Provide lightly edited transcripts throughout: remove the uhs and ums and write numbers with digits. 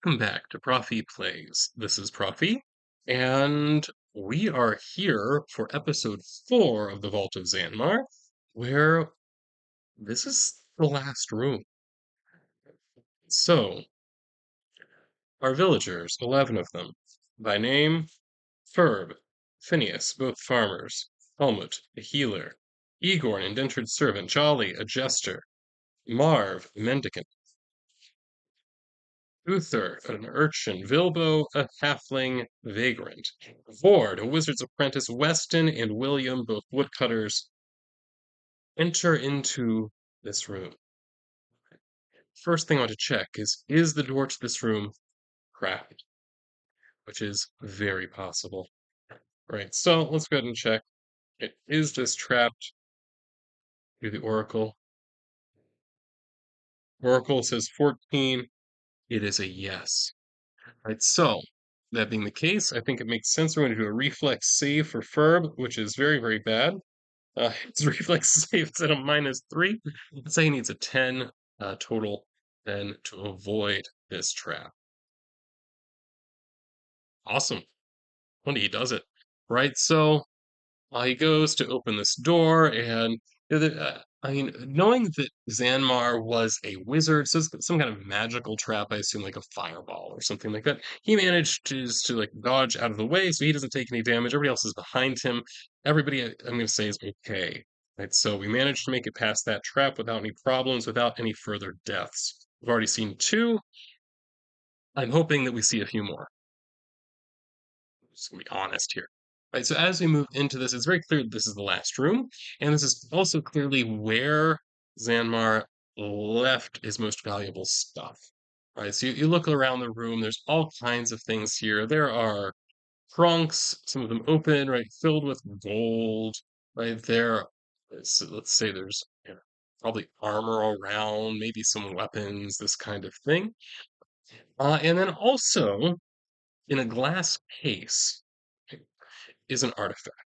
Welcome back to Prof E Plays. This is Prof E, and we are here for episode 4 of the Vault of Xanmar, where this is the last room. So, our villagers, 11 of them, by name, Ferb, Phineas, both farmers, Helmut, a healer, Igor, an indentured servant, Jolly, a jester, Marv, a mendicant, Uther, an urchin, Vilbo, a halfling vagrant, Vord, a wizard's apprentice, Weston and William, both woodcutters, enter into this room. First thing I want to check is the door to this room cracked? Which is very possible. Right, so let's go ahead and check. Is this trapped through the Oracle? Oracle says 14. It is a yes. Right, so that being the case, I think it makes sense. We're going to do a reflex save for Ferb, which is very, very bad. His reflex save is at a -3. Let's say he needs a 10 total then to avoid this trap. Awesome. When he does it. Right, so he goes to open this door, and I mean, knowing that Xanmar was a wizard, so it's some kind of magical trap, I assume like a fireball or something like that. He managed to like dodge out of the way, so he doesn't take any damage. Everybody else is behind him. Everybody, I'm going to say, is okay. Right, so we managed to make it past that trap without any problems, without any further deaths. We've already seen 2. I'm hoping that we see a few more. Just gonna be honest here. Right, so as we move into this, it's very clear that this is the last room, and this is also clearly where Xanmar left his most valuable stuff. Right, so you look around the room, there's all kinds of things here. There are trunks, some of them open, right, filled with gold, right there. So let's say there's probably armor around, maybe some weapons, this kind of thing. And then also in a glass case is an artifact.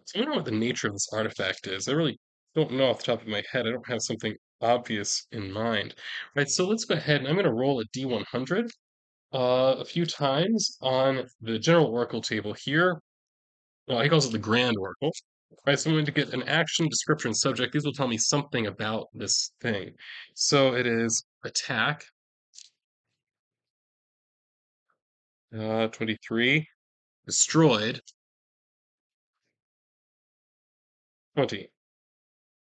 So I don't know what the nature of this artifact is. I really don't know off the top of my head. I don't have something obvious in mind. Right, so let's go ahead and I'm going to roll a D100 a few times on the general oracle table here. He calls it the Grand Oracle. Right, so I'm going to get an action, description, subject. These will tell me something about this thing. So it is attack, 23, destroyed, 20.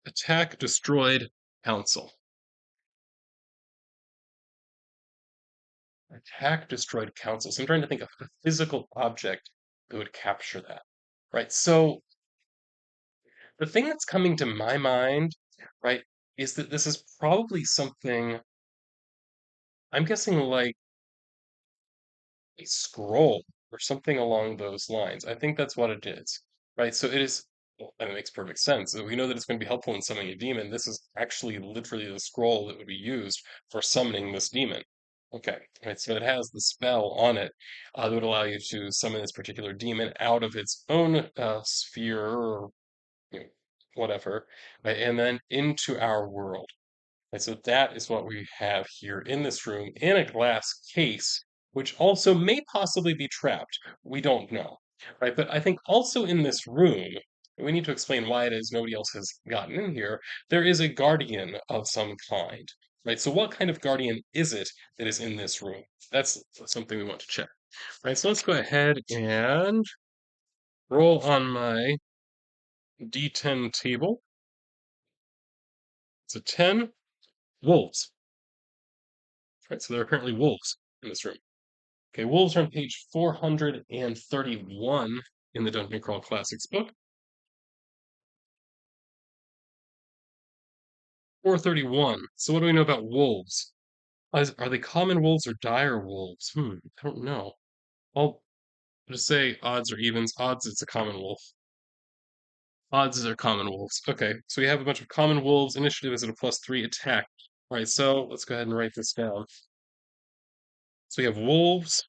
Attack, destroyed, council. Attack, destroyed, council. So I'm trying to think of a physical object that would capture that. Right, so the thing that's coming to my mind, right, is that this is probably something, I'm guessing like a scroll or something along those lines. I think that's what it is, right? So it is, well, and it makes perfect sense. We know that it's going to be helpful in summoning a demon. This is actually literally the scroll that would be used for summoning this demon. Okay, right, so it has the spell on it that would allow you to summon this particular demon out of its own sphere or whatever, right, and then into our world. And so that is what we have here in this room in a glass case, which also may possibly be trapped. We don't know, right? But I think also in this room, we need to explain why it is nobody else has gotten in here. There is a guardian of some kind, right? So what kind of guardian is it that is in this room? That's something we want to check, right? So let's go ahead and roll on my D10 table. It's a 10. Wolves. Right, so there are apparently wolves in this room. Okay, wolves are on page 431 in the Dungeon Crawl Classics book. 431. So what do we know about wolves? Are they common wolves or dire wolves? I don't know. I'll just say odds or evens. Odds, it's a common wolf. Odds are common wolves. Okay, so we have a bunch of common wolves. Initiative is at a +3 attack. All right, so let's go ahead and write this down. So we have wolves.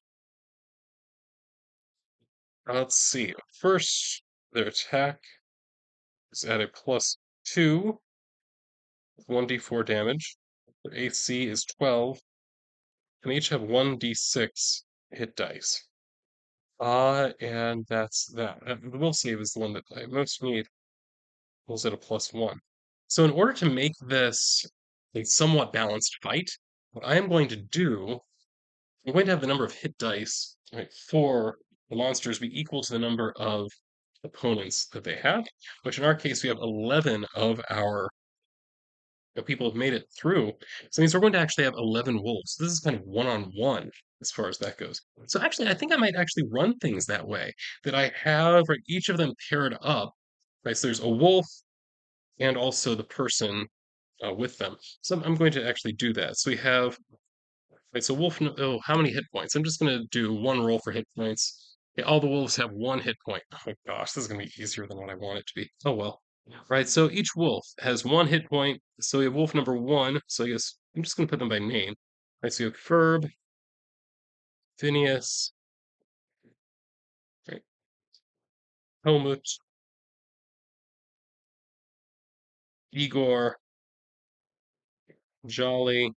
Let's see. First, their attack is at a +2, 1d4 damage. Their AC is 12. and they each have 1d6 hit dice. And that's that. The will save is the one that I most need. Rolls at a +1. So in order to make this a somewhat balanced fight, what I am going to do, I'm going to have the number of hit dice, right, for the monsters be equal to the number of opponents that they have, which in our case we have 11 of our people have made it through. So it means we're going to actually have 11 wolves. This is kind of one-on-one as far as that goes. So actually, I think I might actually run things that way, that I have, right, each of them paired up, right? So there's a wolf and also the person with them. So I'm going to actually do that. So we have, right, so wolf, oh, how many hit points? I'm just going to do one roll for hit points. Okay, all the wolves have one hit point. Oh my gosh, this is going to be easier than what I want it to be. Oh well. Right, so each wolf has one hit point. So we have wolf number one. So I guess I'm just going to put them by name. Right, so you have Ferb, Phineas, right, Helmut, Igor, Jolly,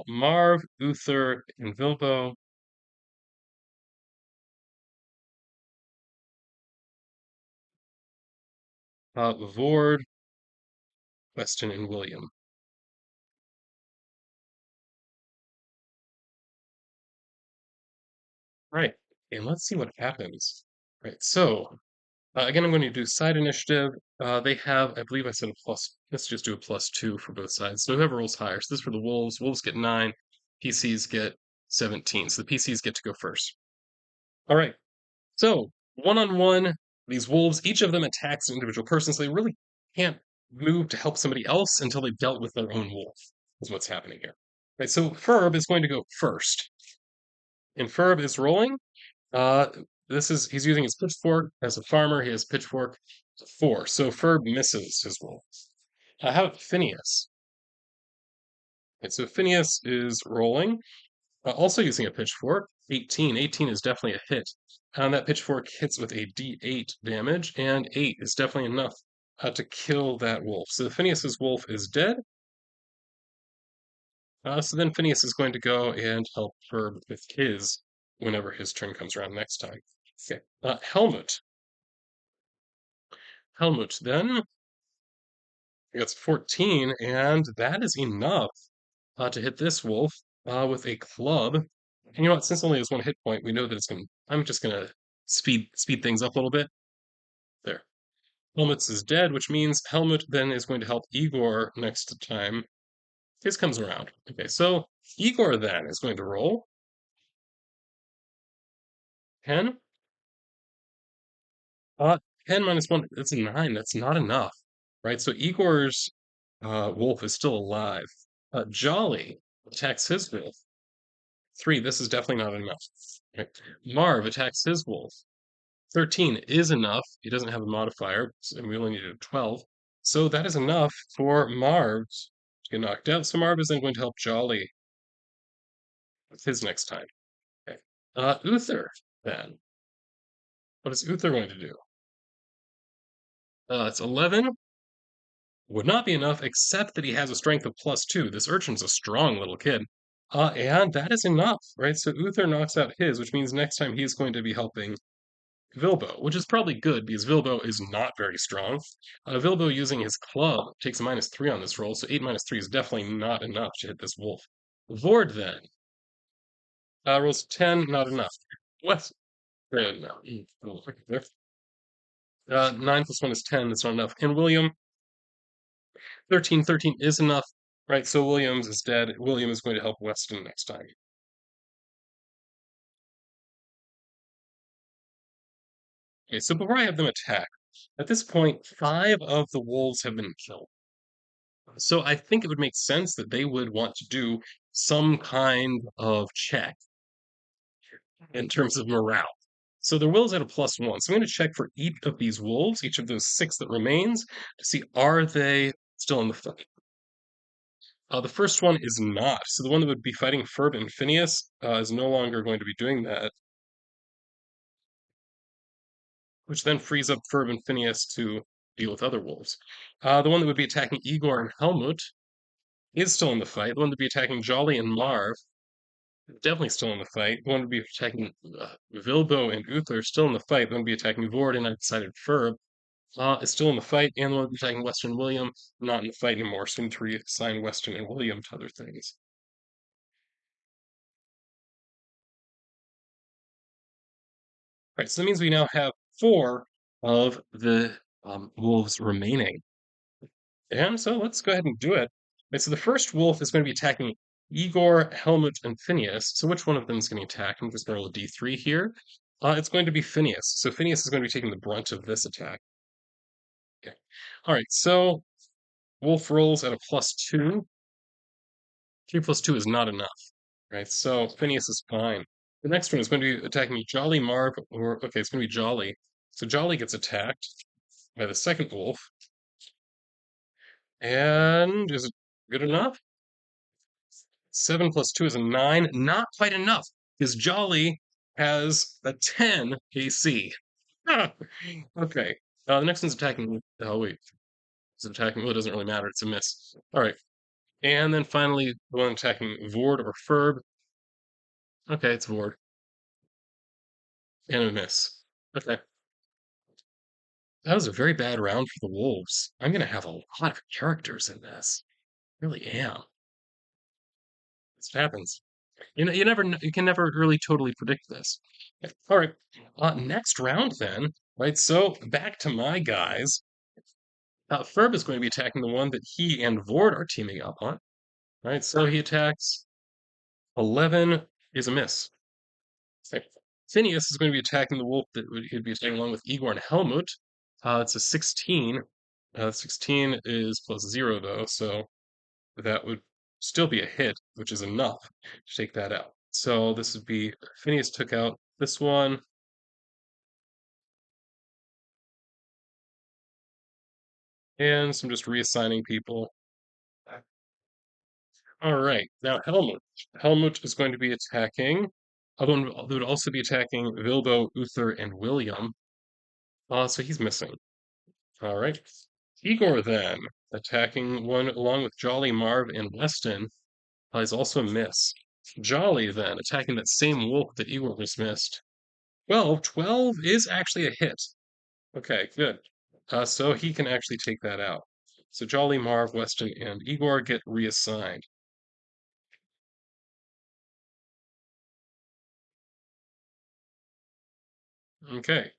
Marv, Uther, and Vilbo, Vord, Weston, and William. Right, and let's see what happens. Right, so again, I'm going to do side initiative. They have, I believe I said a plus. Let's just do a +2 for both sides. So whoever rolls higher. So this is for the Wolves. Wolves get 9. PCs get 17. So the PCs get to go first. All right. So one-on-one, these Wolves, each of them attacks an individual person. So they really can't move to help somebody else until they've dealt with their own wolf, is what's happening here. Right. So Ferb is going to go first. And Ferb is rolling. Uh, this is he's using his pitchfork as a farmer. He has pitchfork 4, so Ferb misses his roll. How about Phineas? Okay, so Phineas is rolling, also using a pitchfork. 18. 18 is definitely a hit. And that pitchfork hits with a D8 damage, and 8 is definitely enough to kill that wolf. So Phineas's wolf is dead. So then Phineas is going to go and help Ferb with his whenever his turn comes around next time. Okay. Helmut. Helmut then gets 14, and that is enough to hit this wolf with a club. And you know what? Since it only has one hit point, we know that it's going. I'm just going to speed things up a little bit. There. Helmut's is dead, which means Helmut then is going to help Igor next time his comes around. Okay, so Igor then is going to roll 10. Uh, 10 minus 1, that's a 9. That's not enough, right? So Igor's wolf is still alive. Jolly attacks his wolf. 3, this is definitely not enough. Right? Marv attacks his wolf. 13 is enough. He doesn't have a modifier, and we only need a 12. So that is enough for Marv to get knocked out. So Marv is then going to help Jolly with his next time. Okay. Uther, then. What is Uther going to do? It's 11. Would not be enough, except that he has a strength of +2. This urchin's a strong little kid. And that is enough, right? So Uther knocks out his, which means next time he's going to be helping Vilbo, which is probably good because Vilbo is not very strong. Vilbo using his club takes a -3 on this roll, so 8 minus 3 is definitely not enough to hit this wolf. Vord then rolls 10, not enough. West, no. 9 plus 1 is 10, that's not enough. And William, 13, 13 is enough, right? So Williams is dead. William is going to help Weston next time. Okay, so before I have them attack, at this point, 5 of the wolves have been killed. So I think it would make sense that they would want to do some kind of check in terms of morale. So their will is at a +1. So I'm going to check for each of these wolves, each of those 6 that remains, to see are they still in the fight. The first one is not. So the one that would be fighting Ferb and Phineas is no longer going to be doing that, which then frees up Ferb and Phineas to deal with other wolves. The one that would be attacking Igor and Helmut is still in the fight. The one to be attacking Jolly and Marv, definitely still in the fight. The one to be attacking Vilbo and Uther, still in the fight. The one to be attacking Vord and I decided Ferb is still in the fight. And the one to be attacking Weston and William, not in the fight anymore. So we need to reassign Weston and William to other things. Right, so that means we now have four of the wolves remaining. And so let's go ahead and do it. Right, so the first wolf is going to be attacking Igor, Helmut, and Phineas. So which one of them is going to attack? I'm just going to roll a d3 here. It's going to be Phineas. So Phineas is going to be taking the brunt of this attack. Okay. All right, so wolf rolls at a +2. 3 plus 2 is not enough. Right, so Phineas is fine. The next one is going to be attacking Jolly Marv, or okay, it's going to be Jolly. So Jolly gets attacked by the second wolf. And is it good enough? 7 plus 2 is a 9. Not quite enough, because Jolly has a 10 AC. Okay. The next one's attacking. Oh, wait. Is it attacking? Well, it doesn't really matter. It's a miss. All right. And then finally, the one attacking Vord or Ferb. Okay, it's Vord. And a miss. Okay. That was a very bad round for the Wolves. I'm going to have a lot of characters in this. I really am. This happens. You never you can never really totally predict this. All right, next round then, right? So back to my guys. Ferb is going to be attacking the one that he and Vord are teaming up on, right? So he attacks 11 is a miss. Okay. Phineas is going to be attacking the wolf that he'd be attacking along with Igor and Helmut. It's a 16. 16 is +0 though, so that would still be a hit, which is enough to take that out. So this would be Phineas took out this one. And so I'm just reassigning people. All right, now Helmut. Helmut is going to be attacking. Although they would also be attacking Vilbo, Uther, and William. So he's missing. All right. Igor then attacking one along with Jolly, Marv, and Weston. Is also a miss. Jolly then attacking that same wolf that Igor was missed. 12 is actually a hit. Okay, good. So he can actually take that out. So Jolly, Marv, Weston, and Igor get reassigned. Okay,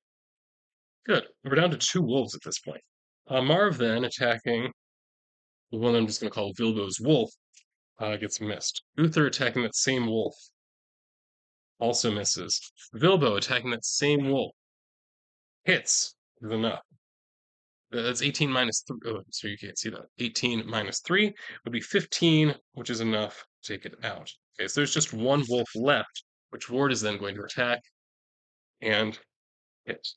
good. We're down to two wolves at this point. Marv then attacking the one I'm just going to call Vilbo's wolf gets missed. Uther attacking that same wolf also misses. Vilbo attacking that same wolf hits is enough. That's 18 minus 3. Oh, so you can't see that. 18 minus 3 would be 15, which is enough to take it out. Okay, so there's just one wolf left, which Ward is then going to attack and hit.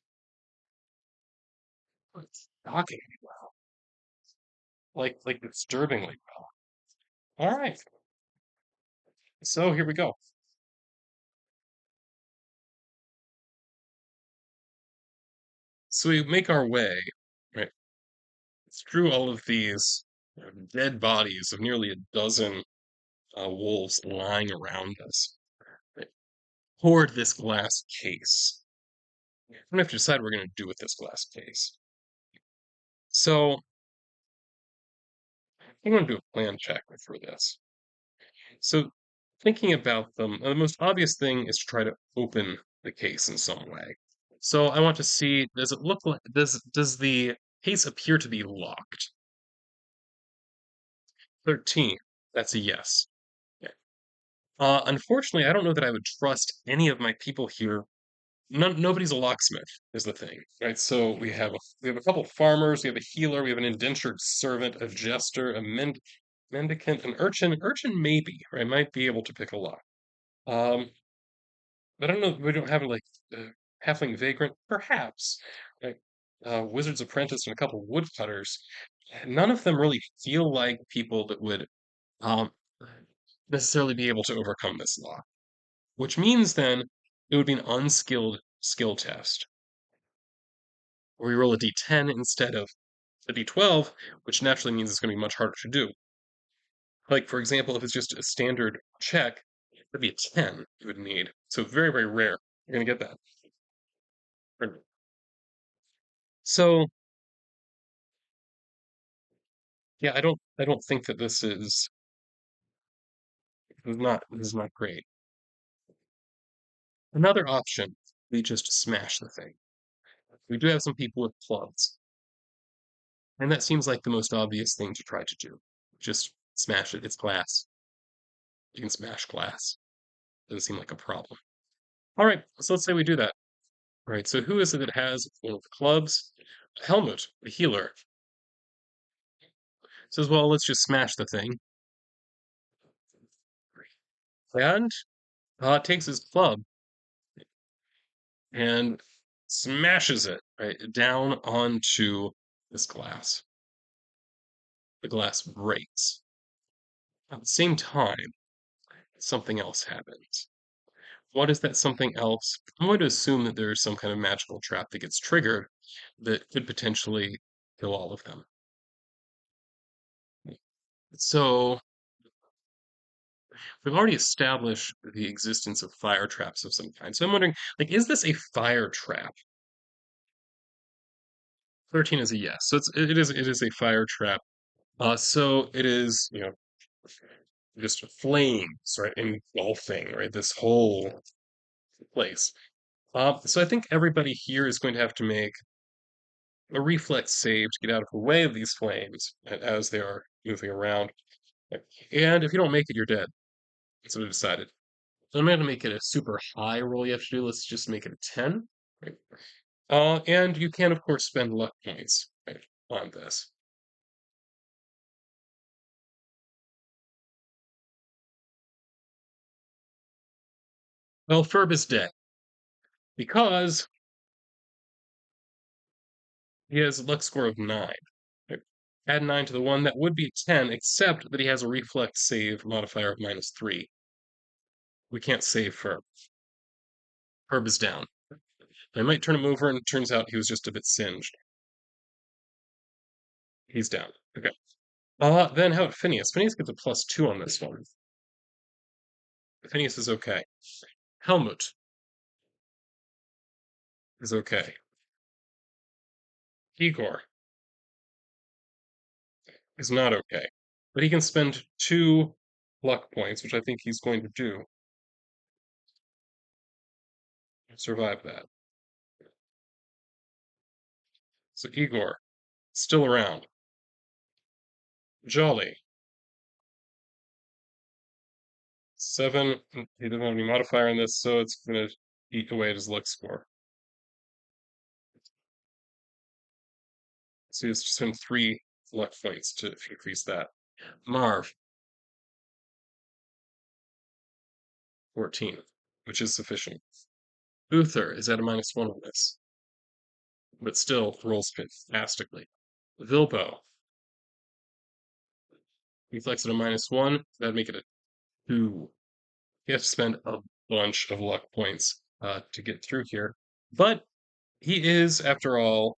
It's shockingly well. Like disturbingly well. All right. So here we go. So we make our way, right, through all of these dead bodies of nearly a dozen wolves lying around us, right, toward this glass case. We have to decide what we're going to do with this glass case. So I'm going to do a plan check for this. So thinking about them, the most obvious thing is to try to open the case in some way. So I want to see, does it look like, does the case appear to be locked? 13. That's a yes. Okay. Unfortunately, I don't know that I would trust any of my people here. Nobody's a locksmith, is the thing, right? So we have a couple farmers, we have a healer, we have an indentured servant, a jester, a mendicant, an urchin. Urchin maybe, right? Might be able to pick a lock. Um, but I don't know. We don't have like halfling vagrant, perhaps. Right? Wizard's apprentice and a couple woodcutters. None of them really feel like people that would um, necessarily be able to overcome this law. Which means then it would be an unskilled skill test, where we roll a d10 instead of a d12, which naturally means it's going to be much harder to do. Like, for example, if it's just a standard check, that'd be a 10 you would need. So very, very rare. You're gonna get that. So yeah, I don't think that this is not great. Another option, we just smash the thing. We do have some people with clubs, and that seems like the most obvious thing to try to do. Just smash it. It's glass. You can smash glass. Doesn't seem like a problem. All right, so let's say we do that. All right, so who is it that has one of the clubs? Helmut, the healer, says, well, let's just smash the thing. And takes his club and smashes it right down onto this glass. The glass breaks. At the same time, something else happens. What is that something else? I'm going to assume that there's some kind of magical trap that gets triggered that could potentially kill all of them. So we've already established the existence of fire traps of some kind. So I'm wondering, like, is this a fire trap? 13 is a yes. So it is a fire trap. So it is, just flames, right, engulfing, right, this whole place. So I think everybody here is going to have to make a reflex save to get out of the way of these flames as they are moving around. And if you don't make it, you're dead. That's what I decided. So I'm going to make it a super high roll you have to do. Let's just make it a 10. Right? And you can, of course, spend luck points right, on this. Well, Ferb is dead because he has a luck score of 9. Right? Add 9 to the 1, that would be a 10, except that he has a reflex save modifier of -3. We can't save Ferb. Ferb is down. I might turn him over, and it turns out he was just a bit singed. He's down. Okay. Then how about Phineas? Phineas gets a +2 on this one. Phineas is okay. Helmut is okay. Igor is not okay. But he can spend 2 luck points, which I think he's going to do. Survive that. So Igor, still around. Jolly. 7. He doesn't have any modifier on this, so it's going to eat away at his luck score. So he has to spend 3 luck points to increase that. Marv, 14, which is sufficient. Uther is at a -1 on this, but still rolls fantastically. Vilbo, reflex at a -1, that'd make it a 2. He has to spend a bunch of luck points to get through here. But he is, after all,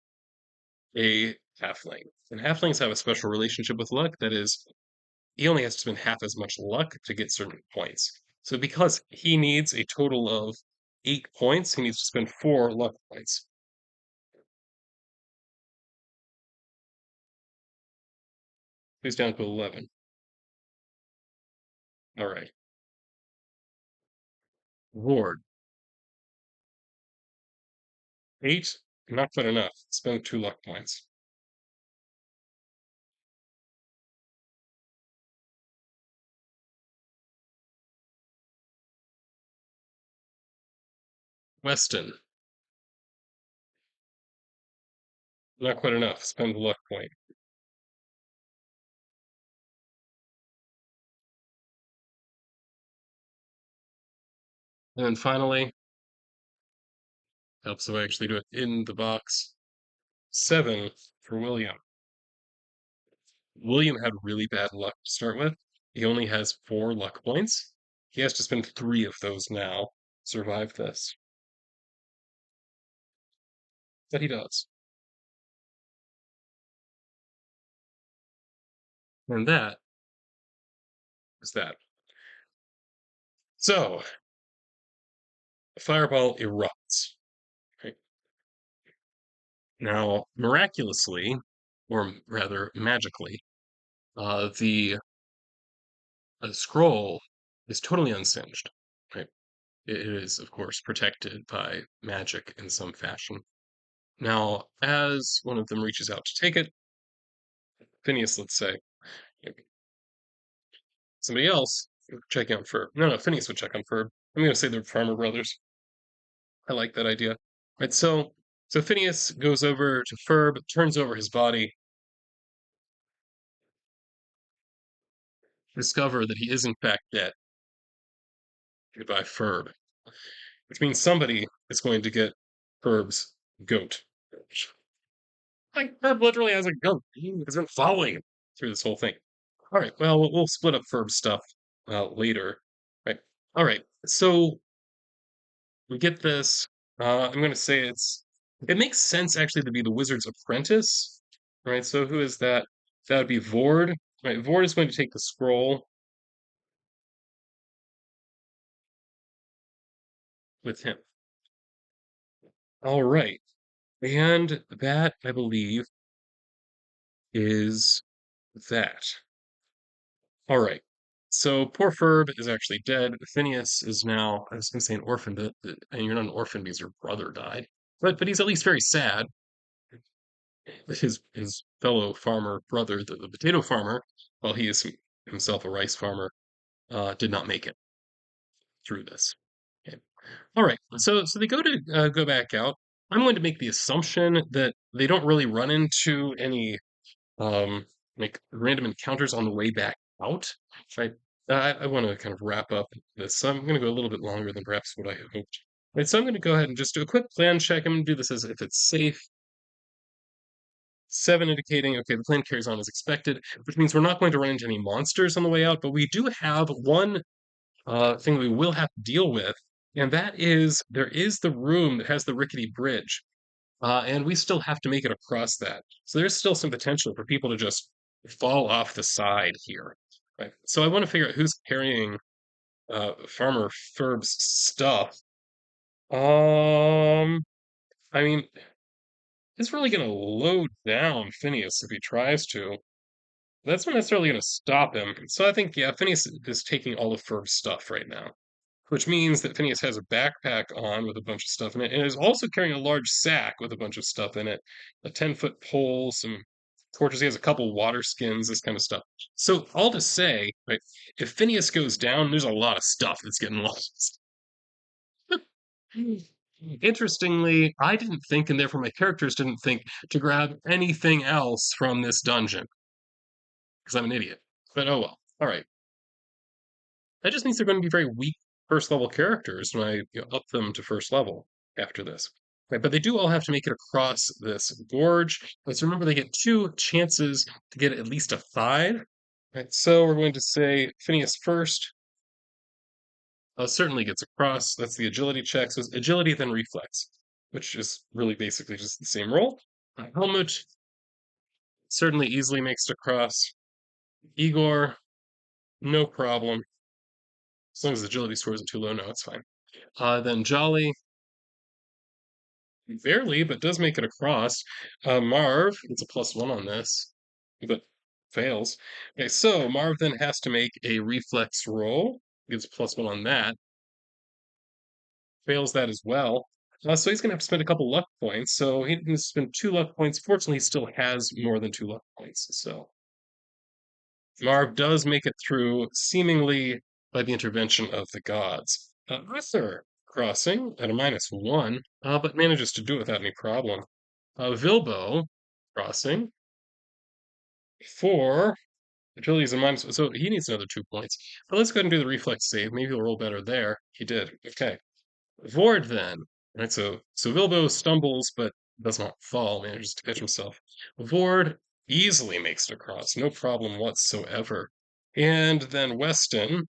a halfling. And halflings have a special relationship with luck. That is, he only has to spend half as much luck to get certain points. So because he needs a total of 8 points, he needs to spend 4 luck points. He's down to 11. All right. Lord, 8, not quite enough. Spend 2 luck points. Weston, not quite enough. Spend the luck point. And then finally, helps if I actually do it in the box. 7 for William. William had really bad luck to start with. He only has 4 luck points. He has to spend 3 of those now. Survive this. But he does. And that Is that. So, the fireball erupts. Right? Now, miraculously, or rather magically, the scroll is totally unsinged. Right? It is, of course, protected by magic in some fashion. Now, as one of them reaches out to take it, Phineas, let's say, somebody else would check on Ferb. No, Phineas would check on Ferb. I'm going to say they're farmer brothers. I like that idea. Right, so Phineas goes over to Ferb, turns over his body, discover that he is in fact dead. Goodbye, Ferb. Which means somebody is going to get Ferb's goat. Like Ferb literally has a goat. He has been following him through this whole thing. All right. Well, we'll split up Ferb's stuff later. Right. All right. So we get this. I'm going to say it makes sense actually to be the wizard's apprentice. Right. So who is that? That would be Vord. Right. Vord is going to take the scroll with him. All right. And that, I believe, is that. All right. So poor Ferb is actually dead. Phineas is now, I was going to say an orphan, but and you're not an orphan because your brother died. But he's at least very sad that his fellow farmer brother, the potato farmer, while he is himself a rice farmer, did not make it through this. Okay. All right. So they go back out. I'm going to make the assumption that they don't really run into any um, like random encounters on the way back out. Right. I want to kind of wrap up this. So I'm going to go a little bit longer than perhaps what I had hoped. Right. So I'm going to go ahead and just do a quick plan check. I'm going to do this as if it's safe. 7 indicating, okay, the plan carries on as expected, which means we're not going to run into any monsters on the way out, but we do have one thing we will have to deal with, and that is there is the room that has the rickety bridge, and we still have to make it across that. So there's still some potential for people to just fall off the side here. Right. So I want to figure out who's carrying Farmer Ferb's stuff. I mean, it's really going to load down Phineas if he tries to. That's not necessarily going to stop him. So I think, yeah, Phineas is taking all of Ferb's stuff right now, which means that Phineas has a backpack on with a bunch of stuff in it, and is also carrying a large sack with a bunch of stuff in it, a 10-foot pole, some torches. He has a couple water skins, this kind of stuff. So all to say, right, if Phineas goes down, there's a lot of stuff that's getting lost. Interestingly, I didn't think, and therefore my characters didn't think, to grab anything else from this dungeon because I'm an idiot. But oh well. All right. That just means they're going to be very weak first level characters when I up them to first level after this. Right, but they do all have to make it across this gorge. Let's remember they get 2 chances to get at least a 5. Right, so we're going to say Phineas first. Certainly gets across. That's the agility check. So it's agility, then reflex, which is really basically just the same roll. Helmut certainly easily makes it across. Igor, no problem. As long as agility score isn't too low, no, it's fine. Then Jolly, barely, but does make it across. Marv, it's a +1 on this, but fails. Okay, so Marv then has to make a reflex roll. Gets a +1 on that. Fails that as well. So he's going to have to spend a couple luck points. So he can spend 2 luck points. Fortunately, he still has more than 2 luck points. So Marv does make it through, seemingly by the intervention of the gods. Arthur crossing at a -1, but manages to do it without any problem. Vilbo crossing for agility is a -1, so he needs another 2 points. But let's go ahead and do the reflex save. Maybe he'll roll better there. He did. Okay. Vord then. Right, so Vilbo stumbles but does not fall, manages to catch himself. Vord easily makes it across, no problem whatsoever. And then Weston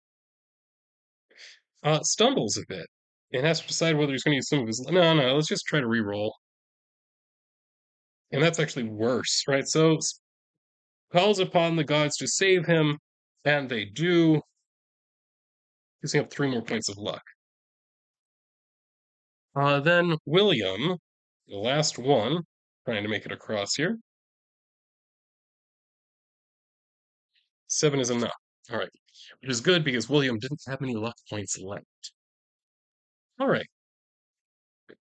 stumbles a bit and has to decide whether he's going to use some of his. No, let's just try to re-roll. And that's actually worse, right? So calls upon the gods to save him, and they do. using up 3 more points of luck. Then William, the last one, trying to make it across here. 7 is enough. All right, which is good because William didn't have any luck points left. All right,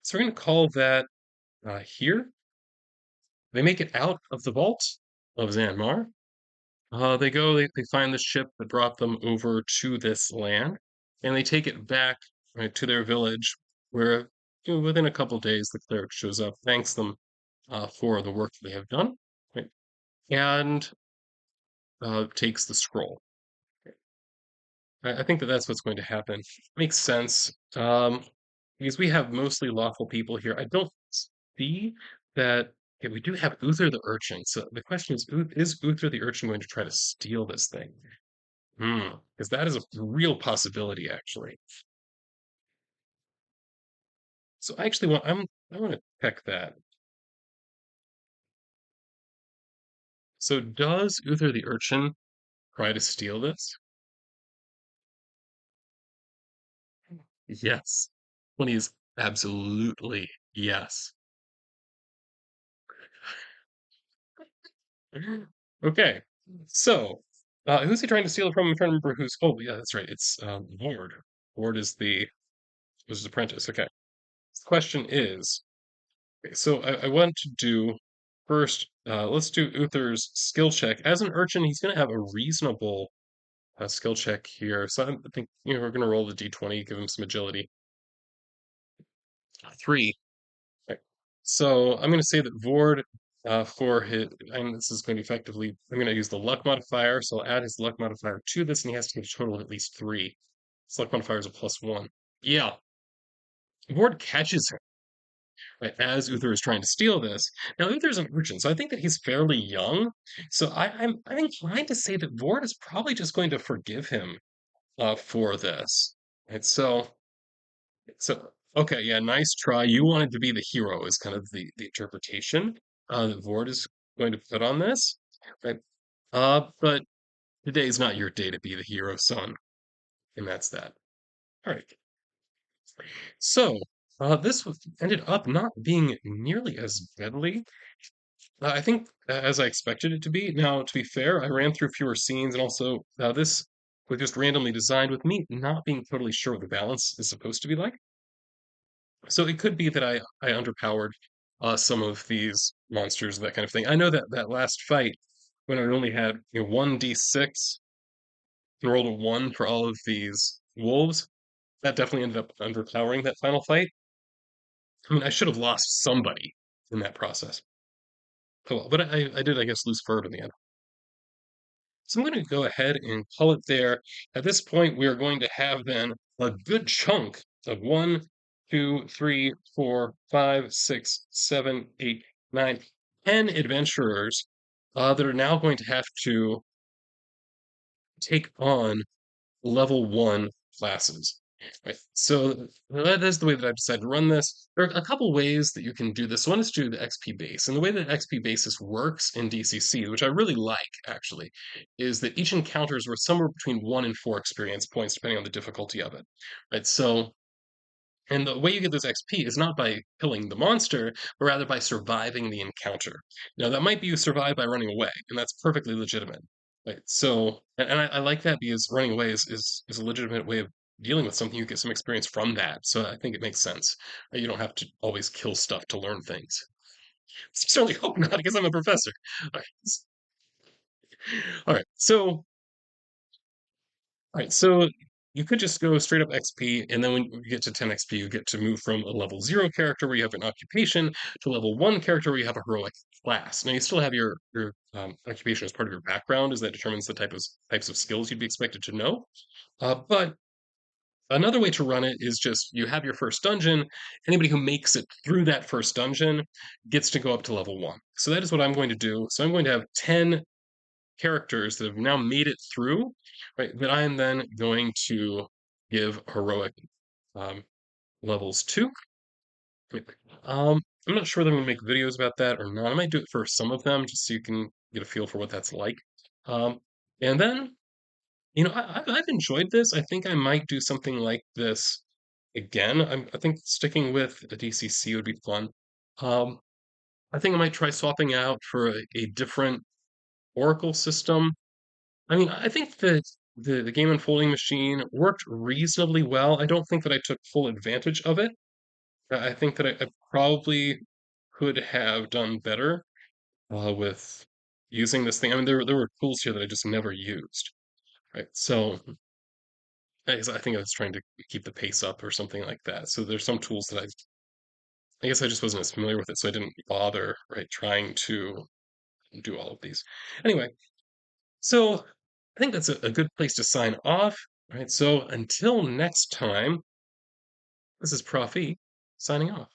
so we're going to call that here. They make it out of the vault of Xanmar. They find the ship that brought them over to this land, and they take it back right to their village, where within a couple days the cleric shows up, thanks them for the work they have done, right, and takes the scroll. I think that that's what's going to happen. Makes sense. Because we have mostly lawful people here. I don't see that. Yeah, we do have Uther the Urchin. So the question is Uther the Urchin going to try to steal this thing? Because that is a real possibility, actually. So I actually I want to check that. So does Uther the Urchin try to steal this? Yes. When he's absolutely yes. Okay. So who's he trying to steal it from? I'm trying to remember who's oh yeah, that's right. It's Ward. Ward is the was his apprentice. Okay. The question is okay, so I want to do first let's do Uther's skill check. As an urchin, he's gonna have a reasonable skill check here. So I think we're gonna roll the d20, give him some agility. 3. Right. So I'm going to say that Vord for his, and this is going to effectively, I'm going to use the luck modifier. So I'll add his luck modifier to this, and he has to get a total of at least 3. His luck modifier is a +1. Yeah, Vord catches him right as Uther is trying to steal this. Now Uther's an urchin, so I think that he's fairly young. So I'm inclined to say that Vord is probably just going to forgive him for this. And so, okay, yeah, nice try. You wanted to be the hero, is kind of the interpretation that Vord is going to put on this, right? But today's not your day to be the hero, son, and that's that. All right. So, ended up not being nearly as deadly. I think as I expected it to be. Now, to be fair, I ran through fewer scenes, and also this was just randomly designed with me not being totally sure what the balance is supposed to be like. So it could be that I underpowered some of these monsters, that kind of thing. I know that that last fight, when I only had 1d6 and rolled a 1 for all of these wolves, that definitely ended up underpowering that final fight. I mean, I should have lost somebody in that process. Oh well, but I did, I guess, lose Ferb in the end. So I'm going to go ahead and call it there. At this point, we are going to have then a good chunk of 1, 2, 3, 4, 5, 6, 7, 8, 9, 10 adventurers that are now going to have to take on level 1 classes. Right. So that is the way that I've decided to run this. There are a couple ways that you can do this. One is to do the XP base. And the way that XP basis works in DCC, which I really like actually, is that each encounter is worth somewhere between 1 and 4 experience points, depending on the difficulty of it. Right. So and the way you get this XP is not by killing the monster, but rather by surviving the encounter. Now, that might be you survive by running away, and that's perfectly legitimate. Right? So, and I like that because running away is a legitimate way of dealing with something. You get some experience from that. So I think it makes sense. You don't have to always kill stuff to learn things. Certainly hope not, because I'm a professor. All right. All right. So you could just go straight up XP, and then when you get to 10 XP, you get to move from a level 0 character where you have an occupation to level 1 character where you have a heroic class. Now you still have your occupation as part of your background, as that determines the types of skills you'd be expected to know. But another way to run it is just you have your first dungeon. Anybody who makes it through that first dungeon gets to go up to level 1. So that is what I'm going to do. So I'm going to have 10 characters that have now made it through, right? That I am then going to give heroic um, levels to. I'm not sure that I'm going to make videos about that or not. I might do it for some of them just so you can get a feel for what that's like. Um, and then I've enjoyed this. I think I might do something like this again. I think sticking with a DCC would be fun. Um, I think I might try swapping out for a different Oracle system. I mean, I think that the game unfolding machine worked reasonably well. I don't think that I took full advantage of it. I think that I probably could have done better with using this thing. I mean, there were tools here that I just never used, right? So I think I was trying to keep the pace up or something like that. So there's some tools that I guess I just wasn't as familiar with it, so I didn't bother, right, trying to do all of these. Anyway, so I think that's a good place to sign off. Right. So until next time, this is Prof E signing off.